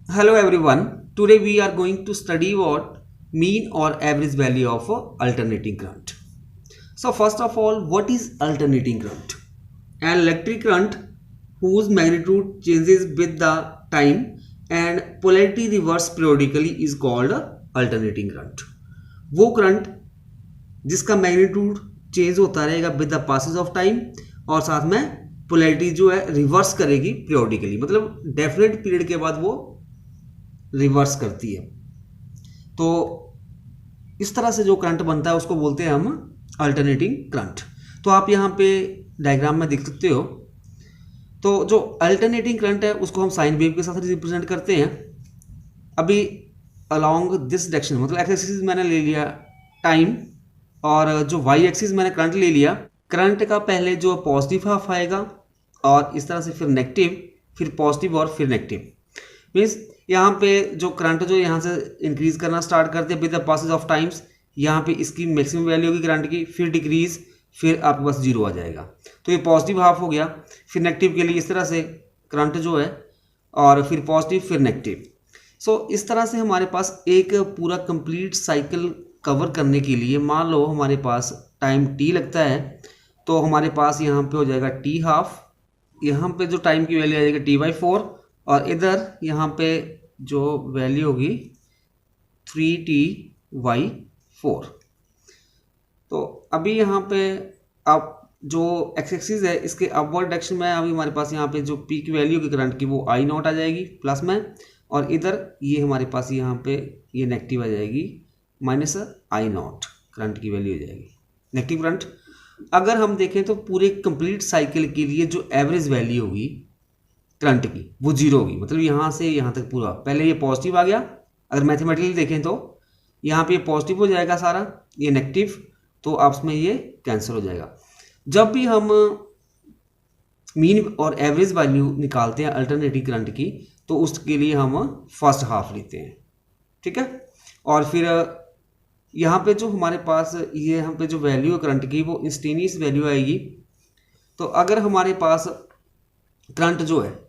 Hello everyone. Today we are going to study what mean or average value of alternating current. So first of all, what is alternating current? An electric current whose magnitude changes with the time and polarity reverse periodically is called alternating current. वो current जिसका magnitude change होता रहेगा with the passage of time और साथ में polarity जो है reverse करेगी पीरियोडिकली, मतलब डेफिनेट पीरियड के बाद वो रिवर्स करती है। तो इस तरह से जो करंट बनता है उसको बोलते हैं हम अल्टरनेटिंग करंट। तो आप यहाँ पे डायग्राम में देख सकते हो। तो जो अल्टरनेटिंग करंट है उसको हम साइन वेव के साथ रिप्रेजेंट करते हैं। अभी अलोंग दिस डायरेक्शन, मतलब एक्स एक्सिस मैंने ले लिया टाइम और जो वाई एक्सिस मैंने करंट ले लिया। करंट का पहले जो पॉजिटिव हाफ आएगा और इस तरह से फिर नेगेटिव, फिर पॉजिटिव और फिर नेगेटिव। मीन्स यहाँ पे जो करंट जो यहाँ से इंक्रीज करना स्टार्ट करते हैं with the passage of times, यहाँ पे इसकी मैक्सिमम वैल्यू होगी करंट की, फिर डिक्रीज, फिर आपके पास जीरो आ जाएगा। तो ये पॉजिटिव हाफ हो गया। फिर नेगेटिव के लिए इस तरह से करंट जो है और फिर पॉजिटिव फिर नेगेटिव। सो इस तरह से हमारे पास एक पूरा कंप्लीट साइकिल कवर करने के लिए मान लो हमारे पास टाइम टी लगता है, तो हमारे पास यहाँ पे हो जाएगा टी हाफ, यहाँ पे जो टाइम की वैल्यू आ जाएगी T/4 और इधर यहाँ पे जो वैल्यू होगी 3T/4। तो अभी यहाँ पे आप जो एक्स एक्सिस है इसके अपवर्ड डायरेक्शन में अभी हमारे पास यहाँ पे जो पीक वैल्यू की करंट की वो I0 आ जाएगी प्लस में, और इधर ये हमारे पास यहाँ पे ये नेगेटिव आ जाएगी -I0, करंट की वैल्यू आ जाएगी नेगेटिव करंट। अगर हम देखें तो पूरे कंप्लीट साइकिल के लिए जो एवरेज वैल्यू होगी करंट की वो जीरो होगी, मतलब यहाँ से यहाँ तक पूरा। पहले ये पॉजिटिव आ गया, अगर मैथमेटिकली देखें तो यहाँ पे ये पॉजिटिव हो जाएगा सारा, ये नेगेटिव, तो आपस में ये कैंसिल हो जाएगा। जब भी हम मीन और एवरेज वैल्यू निकालते हैं अल्टरनेटिव करंट की, तो उसके लिए हम फर्स्ट हाफ लेते हैं, ठीक है। और फिर यहाँ पे जो हमारे पास ये यहाँ पे जो वैल्यू है करंट की वो इंस्टेनियस वैल्यू आएगी। तो अगर हमारे पास करंट जो है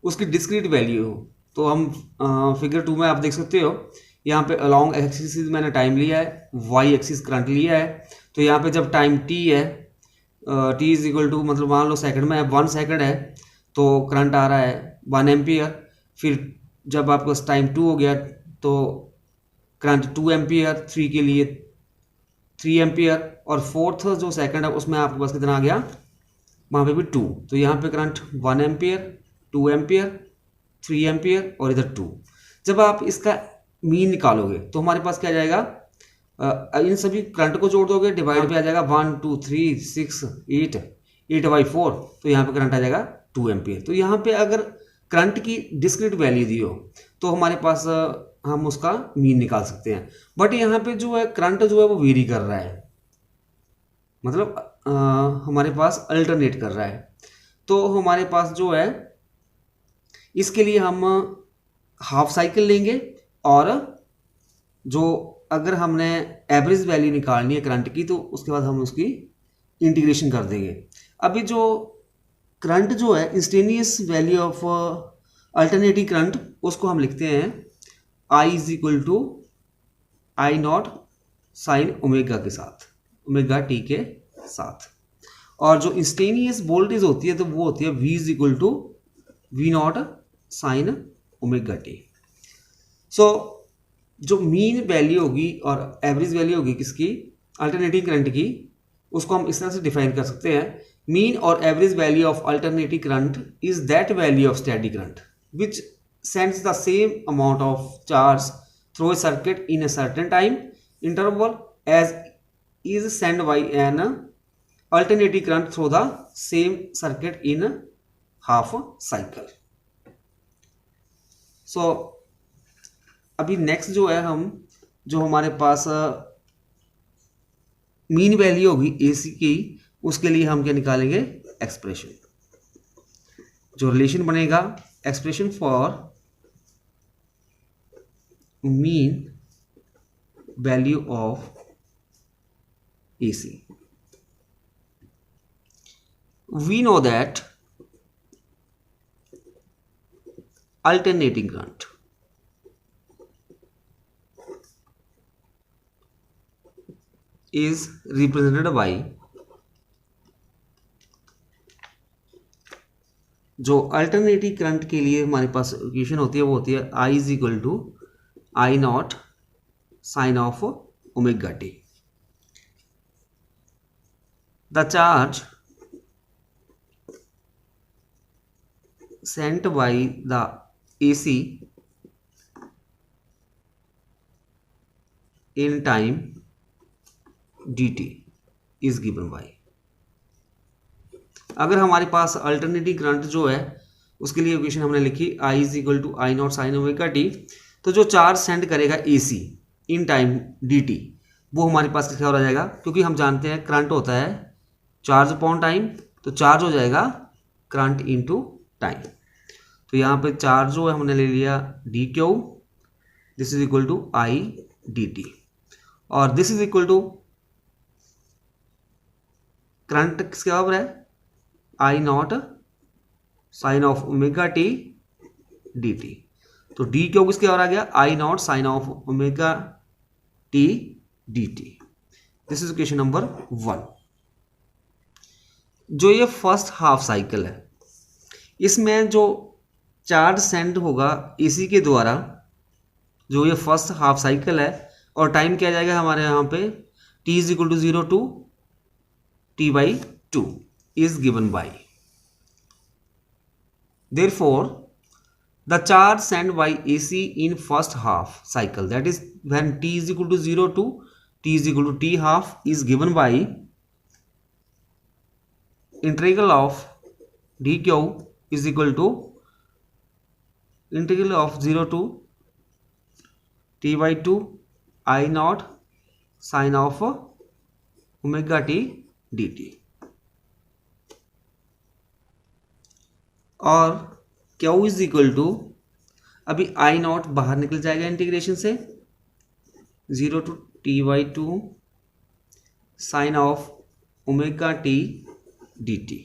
उसकी डिस्क्रीट वैल्यू हो, तो हम फिगर 2 में आप देख सकते हो, यहाँ पे अलोंग एक्सिस मैंने टाइम लिया है, वाई एक्सिस करंट लिया है। तो यहाँ पे जब टाइम टी है, टी इज इक्वल टू, मतलब मान लो सेकंड में 1 सेकंड है, तो करंट आ रहा है 1 एम्पियर। फिर जब आपके पास टाइम 2 हो गया तो करंट 2 एम्पियर, 3 के लिए 3 एम्पियर, और फोर्थ जो सेकंड है उसमें आपके पास कितना आ गया, वहाँ पे भी 2। तो यहाँ पे करंट 1 एम्पियर, 2 एम्पियर, 3 एम्पियर और इधर 2। जब आप इसका मीन निकालोगे तो हमारे पास क्या जाएगा, इन सभी करंट को जोड़ दोगे, डिवाइड पे आ जाएगा 1 2 3 6 8 8/4, तो यहाँ पे करंट आ जाएगा 2 एम्पियर। तो यहाँ पे अगर करंट की डिस्क्रीट वैल्यू दी हो तो हमारे पास हम उसका मीन निकाल सकते हैं। बट यहाँ पे जो है करंट जो है वो वेरी कर रहा है, मतलब हमारे पास अल्टरनेट कर रहा है। तो हमारे पास जो है इसके लिए हम हाफ साइकिल लेंगे, और जो अगर हमने एवरेज वैल्यू निकालनी है करंट की तो उसके बाद हम उसकी इंटीग्रेशन कर देंगे। अभी जो करंट जो है instantaneous value of alternative current, उसको हम लिखते हैं I is equal to I0 sine omega के साथ, ओमेगा टी के साथ। और जो इंस्टेनियस वोल्टेज होती है तो वो होती है V is equal to V0 sine omega t. So जो मीन वैल्यू होगी और एवरेज वैल्यू होगी किसकी, अल्टरनेटिव करंट की, उसको हम इस तरह से डिफाइन कर सकते हैं। मीन और average value of alternative current is that value of steady current which sends the same amount of charge through a circuit in a certain time interval as is sent by an alternating current through the same circuit in a half cycle. So अभी next जो है, हम जो हमारे पास mean value होगी AC की, उसके लिए हम क्या निकालेंगे, एक्सप्रेशन। जो रिलेशन बनेगा, expression for mean value of AC. We know that alternating current is represented by, जो अल्टरनेटिव करंट के लिए हमारे पास इक्वेशन होती है वो होती है I is equal to I not sine of omega t. The charge sent by the AC in time dt is given by। अगर हमारे पास अल्टरनेटिव करंट जो है उसके लिए इक्वेशन हमने लिखी I is equal to I not sine omega t, तो जो चार्ज सेंड करेगा AC इन टाइम dt वो हमारे पास क्या हो जाएगा, क्योंकि हम जानते हैं करंट होता है चार्ज अपॉन टाइम, तो चार्ज हो जाएगा करंट इनटू टाइम। तो यहाँ पे चार्ज जो है हमने ले लिया d q, this is equal to i d t, और this is equal to current किसके बराबर है i not sine of omega t d t. तो डी क्यू किसके बराबर आ गया i not sine of omega t d t. This is equation number 1। जो ये फर्स्ट हाफ साइकिल है इसमें जो चार्ज सेंड होगा इसी के द्वारा, जो ये फर्स्ट हाफ साइकिल है, और टाइम क्या जाएगा हमारे यहाँ पे t is equal to 0 to t by 2 is given by, therefore the charge send by AC in first half cycle that is when t is equal to 0 to t is equal to t half is given by integral of dq is equal to integral of 0 to t by 2 I not sine of omega t d t, और q is equal to, अभी आई not बाहर निकल जाएगा integration से, 0 to t by 2 sine of omega t d t.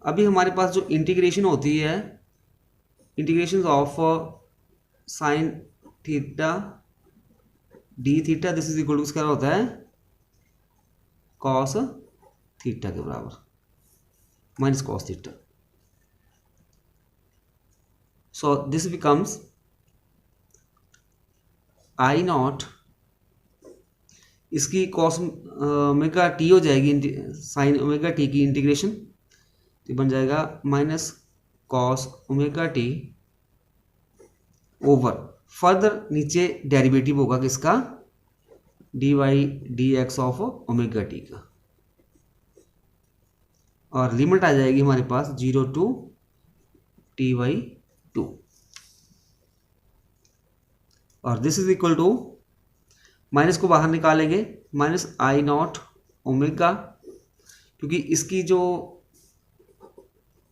अभी हमारे पास जो इंटीग्रेशन होती है, integration of sine theta d theta, this is equal to क्या होता है कॉस थीटा के बराबर minus cos theta. So this becomes I not, इसकी कॉस ओमेगा टी हो जाएगी, साइन ओमेगा टी की इंटीग्रेशन, तो बन जाएगा minus cos omega t over, further नीचे डेरिवेटिव होगा किसका d y d x of omega t का, और लिमिट आ जाएगी हमारे पास 0 टू t बाई 2, और this is equal to, minus को बाहर निकालेंगे, माइनस आई नॉट ओमेगा, क्योंकि इसकी जो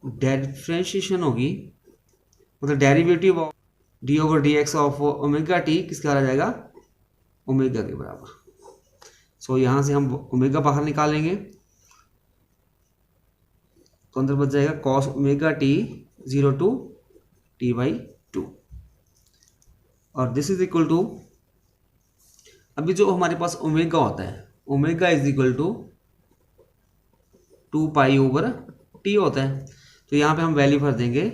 डिफरेंशिएशन होगी मतलब derivative of D over D x of omega T किसका आ जाएगा ओमेगा के बराबर। सो यहाँ से हम ओमेगा बाहर निकालेंगे तो अंदर बच जाएगा cos omega t 0 to t by 2, और दिस इज इक्वल टू, अभी जो हमारे पास ओमेगा होता है, omega is equal to 2 pi over t होता है, तो यहाँ पे हम वैल्यू भर देंगे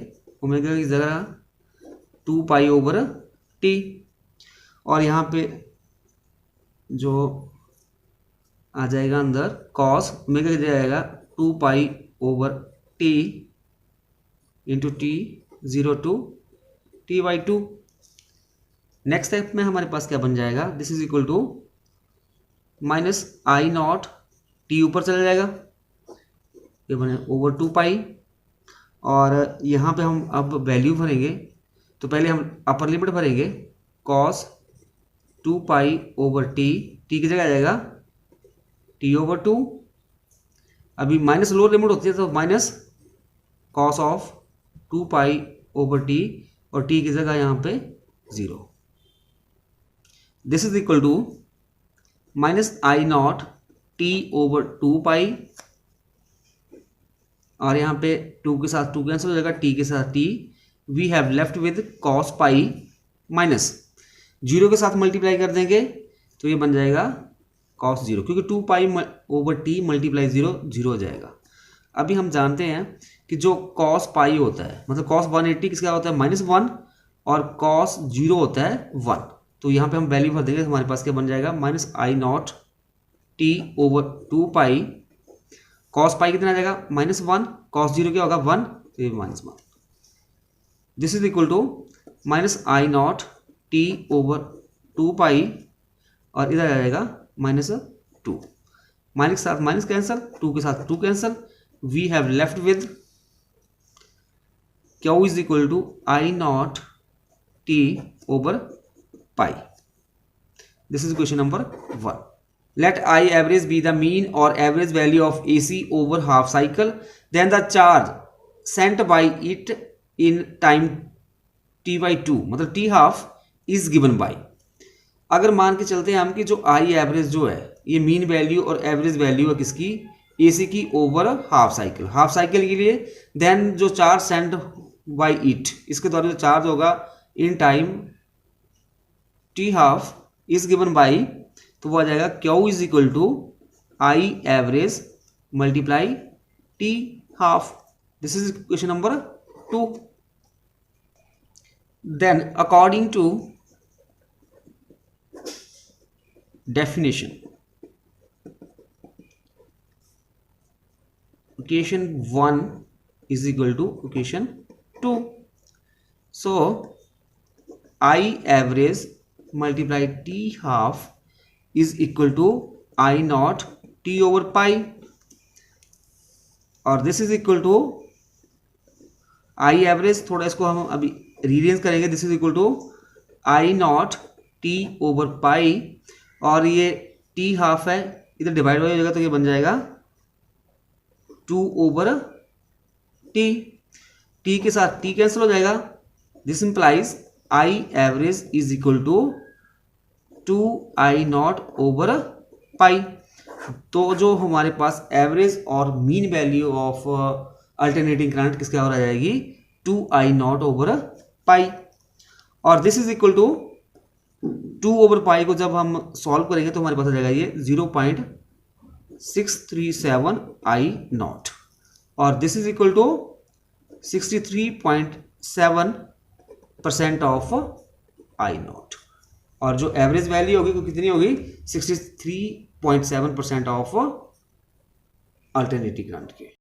ओमेगा की जगह 2 पाई ओवर टी, और यहाँ पे जो आ जाएगा अंदर कॉस ओमेगा की जगह आएगा 2 pi over t into t 0 to t by 2। Next step में हमारे पास क्या बन जाएगा, this is equal to minus I not t ऊपर चला जाएगा, ये बने ओवर 2 पाई, और यहाँ पे हम अब वैल्यू भरेंगे, तो पहले हम अपर लिमिट भरेंगे cos 2 pi over T, T की जगह आ जाएगा टी ओवर 2, अभी माइनस लोअर लिमिट होती है तो minus cos of 2 pi over t, और टी की जगह यहाँ पे 0, this is equal to minus I not t over 2 pi, और यहाँ पे 2 के साथ 2 कैंसिल हो जाएगा, टी के साथ t, we have left with cos pi, minus 0 के साथ मल्टीप्लाई कर देंगे तो ये बन जाएगा कॉस जीरो, क्योंकि 2π/t मल्टीप्लाई जीरो जीरो हो जाएगा। अभी हम जानते हैं कि जो कॉस पाई होता है, मतलब कॉस 180 किसका होता है -1 और कॉस जीरो होता है 1। तो यहाँ पे हम वैल्यू भर देंगे, हमारे पास क्या बन जाएगा -I0t/2π। कॉस पाई कितना आ जाएगा -1, कॉस जीरो क्या होगा 1, तो ये -1। This is equal to -I0t/2π और इधर आ जाएगा -2। माइनस के साथ माइनस कैंसल, 2 के साथ 2 cancel, we have left with Q is equal to I0t/π। This is question number 1। Let I average be the mean or average value of AC over half cycle, then the charge sent by it in time t/2 मतलब t half is given by। अगर मान के चलते हैं हम कि जो I average जो है ये मीन वैल्यू और एवरेज वैल्यू है किसकी, AC की over half cycle, half cycle के लिए, देन जो चार्ज सेंड बाय इट इसके द्वारा जो चार्ज होगा in time t half is given by, तो वो आ जाएगा Q is equal to I average multiply t half. This is question number 2। Then according to definition, equation 1 is equal to equation 2. So I average multiply t half is equal to I0 t/π और this is equal to I average, थोड़ा इसको हम अभी rearrange करेंगे, this is equal to I0 t/π और ये t half है, इधर डिवाइड हो जाएगा तो ये बन जाएगा 2/t। t के साथ t कैंसिल हो जाएगा, this implies I average is equal to 2I0/π। तो जो हमारे पास एवरेज और mean value of alternating current किसके और आ जाएगी 2I0/π और दिस इज इक्वल टू 2/π को जब हम सॉल्व करेंगे तो हमारे पास आ जाएगा ये 0.637 I0 और this is equal to 63.7% of I0 और जो एवरेज वैल्यू होगी वो कितनी होगी 63.7% ऑफ अल्टरनेटिव करंट के।